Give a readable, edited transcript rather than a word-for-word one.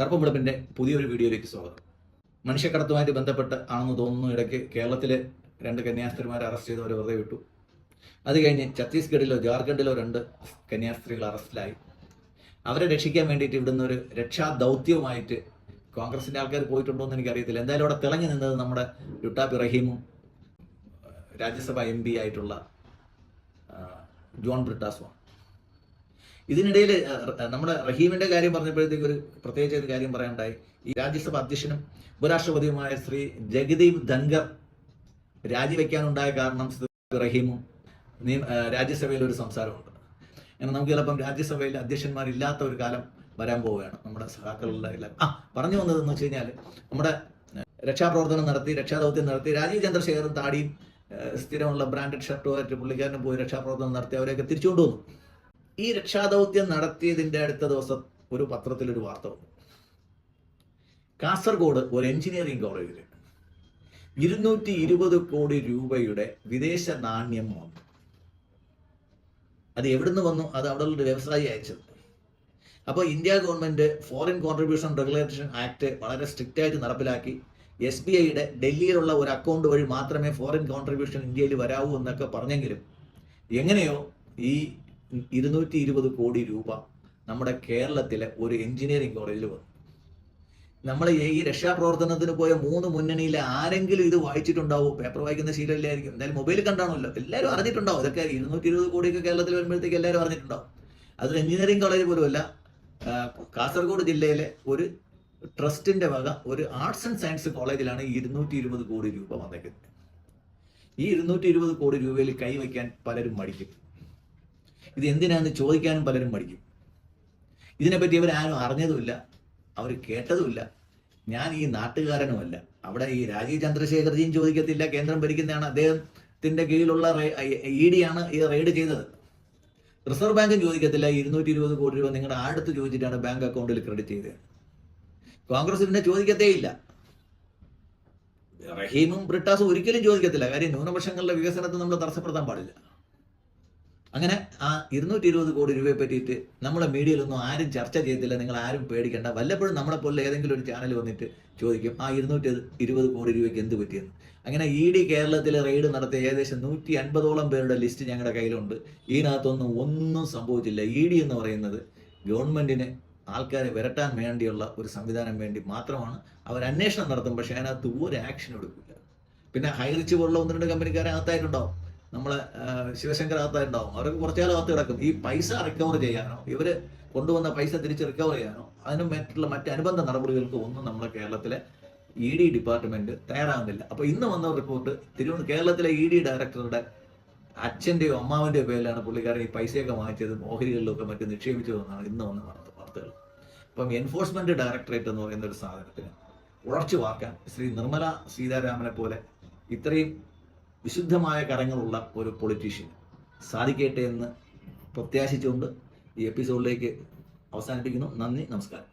കറുപ്പും പുതിയൊരു വീഡിയോയിലേക്ക് സ്വാഗതം. മനുഷ്യക്കടത്തുമായിട്ട് ബന്ധപ്പെട്ട് ആണെന്ന് തോന്നുന്നു ഇടയ്ക്ക് കേരളത്തിലെ 2 കന്യാസ്ത്രീമാരെ അറസ്റ്റ് ചെയ്തവരെ വെറുതെ വിട്ടു. അത് കഴിഞ്ഞ് ഛത്തീസ്ഗഡിലോ ജാർഖണ്ഡിലോ 2 കന്യാസ്ത്രീകൾ അറസ്റ്റിലായി. അവരെ രക്ഷിക്കാൻ വേണ്ടിയിട്ട് ഇവിടുന്ന് ഒരു രക്ഷാ ദൗത്യവുമായിട്ട് കോൺഗ്രസിൻ്റെ ആൾക്കാർ പോയിട്ടുണ്ടോ എന്ന് എനിക്കറിയത്തില്ല. എന്തായാലും അവിടെ തിളങ്ങി നിന്നത് നമ്മുടെ ലുട്ടാപ്പി റഹീമും രാജ്യസഭ MP ആയിട്ടുള്ള ജോൺ ബ്രിട്ടാസുമാണ്. ഇതിനിടയിൽ നമ്മുടെ റഹീമിന്റെ കാര്യം പറഞ്ഞപ്പോഴത്തേക്ക് ഒരു പ്രത്യേകിച്ച് ഒരു കാര്യം പറയാനുണ്ടായി. ഈ രാജ്യസഭ അധ്യക്ഷനും ഉപരാഷ്ട്രപതിയുമായ ശ്രീ ജഗദീപ് ധൻഖർ രാജിവെക്കാനുണ്ടായ കാരണം റഹീമും രാജ്യസഭയിൽ ഒരു സംസാരമുണ്ട്. അങ്ങനെ നമുക്ക് ചിലപ്പം രാജ്യസഭയിൽ അധ്യക്ഷന്മാരില്ലാത്ത ഒരു കാലം വരാൻ പോവുകയാണ്. നമ്മുടെ സഹാക്കളുടെ പറഞ്ഞു വന്നതെന്ന് വെച്ച് കഴിഞ്ഞാൽ നമ്മുടെ രക്ഷാപ്രവർത്തനം നടത്തി, രക്ഷാദൗത്യം നടത്തി, രാജീവ് ചന്ദ്രശേഖറും താടിയും സ്ഥിരമുള്ള ബ്രാൻഡഡ് ഷർട്ടുമായിട്ട് പുള്ളിക്കാരനും പോയി രക്ഷാപ്രവർത്തനം നടത്തി അവരെയൊക്കെ തിരിച്ചുകൊണ്ടു വന്നു. ഈ രക്ഷാദൗത്യം നടത്തിയതിൻ്റെ അടുത്ത ദിവസം ഒരു പത്രത്തിലൊരു വാർത്ത വന്നു. കാസർഗോഡ് ഒരു എഞ്ചിനീയറിംഗ് കോളേജിൽ 220 കോടി രൂപയുടെ വിദേശ നാണ്യം വന്നു. അത് എവിടുന്ന് വന്നു? അത് അവിടെയുള്ള ഒരു വ്യവസായി അയച്ചത്. അപ്പോൾ India government foreign contribution regulation act വളരെ സ്ട്രിക്റ്റ് ആയിട്ട് നടപ്പിലാക്കി. SBIയുടെ ഡൽഹിയിലുള്ള ഒരു അക്കൗണ്ട് വഴി മാത്രമേ ഫോറിൻ കോൺട്രിബ്യൂഷൻ ഇന്ത്യയിൽ വരാവൂ എന്നൊക്കെ പറഞ്ഞെങ്കിലും എങ്ങനെയോ ഈ 220 കോടി രൂപ നമ്മുടെ കേരളത്തിലെ ഒരു എഞ്ചിനീയറിംഗ് കോളേജിൽ വന്നു. നമ്മൾ ഈ രക്ഷാപ്രവർത്തനത്തിന് പോയ 3 മുന്നണിയിലെ ആരെങ്കിലും ഇത് വായിച്ചിട്ടുണ്ടാവും? പേപ്പർ വായിക്കുന്ന ശീലമില്ലായിരിക്കും, എന്തായാലും മൊബൈലിൽ കാണാമല്ലോ, എല്ലാവരും അറിഞ്ഞിട്ടുണ്ടാവും. ഇതൊക്കെ 220 കോടിയൊക്കെ കേരളത്തിൽ വരുമ്പോഴത്തേക്ക് എല്ലാവരും അറിഞ്ഞിട്ടുണ്ടാവും. അതൊരു എഞ്ചിനീയറിംഗ് കോളേജ് പോലുമല്ല, കാസർഗോഡ് ജില്ലയിലെ ഒരു ട്രസ്റ്റിന്റെ വക ഒരു ആർട്സ് ആൻഡ് സയൻസ് കോളേജിലാണ് 220 കോടി രൂപ വന്നേക്കുന്നത്. ഈ 220 കോടി രൂപയിൽ കൈവയ്ക്കാൻ പലരും മടിക്കും. ഇത് എന്തിനാന്ന് ചോദിക്കാനും പലരും മടിക്കും. ഇതിനെപ്പറ്റി അവരാരും അറിഞ്ഞതുമില്ല, അവർ കേട്ടതുമില്ല. ഞാൻ ഈ നാട്ടുകാരനുമല്ല. അവിടെ ഈ രാജീവ് ചന്ദ്രശേഖർജിയും ചോദിക്കത്തില്ല, കേന്ദ്രം ഭരിക്കുന്നതാണ്, അദ്ദേഹത്തിന്റെ കീഴിലുള്ള ED ആണ് ഈ റെയ്ഡ് ചെയ്തത്. റിസർവ് ബാങ്കും ചോദിക്കത്തില്ല 220 കോടി രൂപ നിങ്ങളുടെ അടുത്ത് ചോദിച്ചിട്ടാണ് ബാങ്ക് അക്കൗണ്ടിൽ ക്രെഡിറ്റ് ചെയ്തത്. കോൺഗ്രസ് പിന്നെ ചോദിക്കത്തേ ഇല്ല. റഹീമും ബ്രിട്ടാസും ഒരിക്കലും ചോദിക്കത്തില്ല. കാര്യം ന്യൂനപക്ഷങ്ങളുടെ വികസനത്തെ നമ്മൾ തടസ്സപ്പെടുത്താൻ പാടില്ല. അങ്ങനെ ആ 220 കോടി രൂപയെ പറ്റിയിട്ട് നമ്മളെ മീഡിയയിലൊന്നും ആരും ചർച്ച ചെയ്യത്തില്ല. നിങ്ങൾ ആരും പേടിക്കേണ്ട. വല്ലപ്പോഴും നമ്മളെപ്പോലെ ഏതെങ്കിലും ഒരു ചാനൽ വന്നിട്ട് ചോദിക്കും ആ 220 കോടി രൂപയ്ക്ക് എന്ത് പറ്റിയെന്ന്. അങ്ങനെ ED കേരളത്തിലെ റെയ്ഡ് നടത്തിയ ഏകദേശം 150ഓളം പേരുടെ ലിസ്റ്റ് ഞങ്ങളുടെ കയ്യിലുണ്ട്. ഒന്നും സംഭവിച്ചില്ല. ED എന്ന് പറയുന്നത് ഗവൺമെന്റിന് ആൾക്കാരെ വിരട്ടാൻ വേണ്ടിയുള്ള ഒരു സംവിധാനം വേണ്ടി മാത്രമാണ്. അവർ അന്വേഷണം നടത്തും, പക്ഷെ അതിനകത്ത് ഒരു ആക്ഷൻ എടുക്കില്ല. പിന്നെ ഹൈറിച്ച് പോലുള്ള 1-2 കമ്പനിക്കാരെ അകത്തായിട്ടുണ്ടാവും, നമ്മളെ ശിവശങ്കർ അകത്തായിട്ടുണ്ടാവും. അവർക്ക് കുറച്ചുകാലം അകത്ത് കിടക്കും. ഈ പൈസ റിക്കവർ ചെയ്യാനോ ഇവര് കൊണ്ടുവന്ന പൈസ തിരിച്ച് റിക്കവർ ചെയ്യാനോ അതിനും മറ്റ് അനുബന്ധ നടപടികൾക്ക് ഒന്നും നമ്മുടെ കേരളത്തിലെ ED ഡിപ്പാർട്ട്മെന്റ് തയ്യാറാകുന്നില്ല. അപ്പോൾ ഇന്ന് വന്ന റിപ്പോർട്ട് കേരളത്തിലെ ED ഡയറക്ടറുടെ അച്ഛന്റെയോ അമ്മാവിന്റെയോ പേരിലാണ് പുള്ളിക്കാരൻ ഈ പൈസയൊക്കെ വാങ്ങിച്ചത്, ഓഹരികളിലൊക്കെ മറ്റും നിക്ഷേപിച്ചതെന്നാണ് ഇന്ന് വന്ന വാർത്തകൾ. അപ്പം എൻഫോഴ്സ്മെന്റ് ഡയറക്ടറേറ്റ് എന്ന് പറയുന്ന ഒരു സാധനത്തിന് ഉറച്ചു വാർക്കാൻ ശ്രീ നിർമ്മല സീതാരാമനെ പോലെ ഇത്രയും വിശുദ്ധമായ കരങ്ങളുള്ള ഒരു പൊളിറ്റീഷ്യന് സാധിക്കട്ടെ എന്ന് പ്രത്യാശിച്ചുകൊണ്ട് ഈ എപ്പിസോഡിലേക്ക് അവസാനിപ്പിക്കുന്നു. നന്ദി, നമസ്കാരം.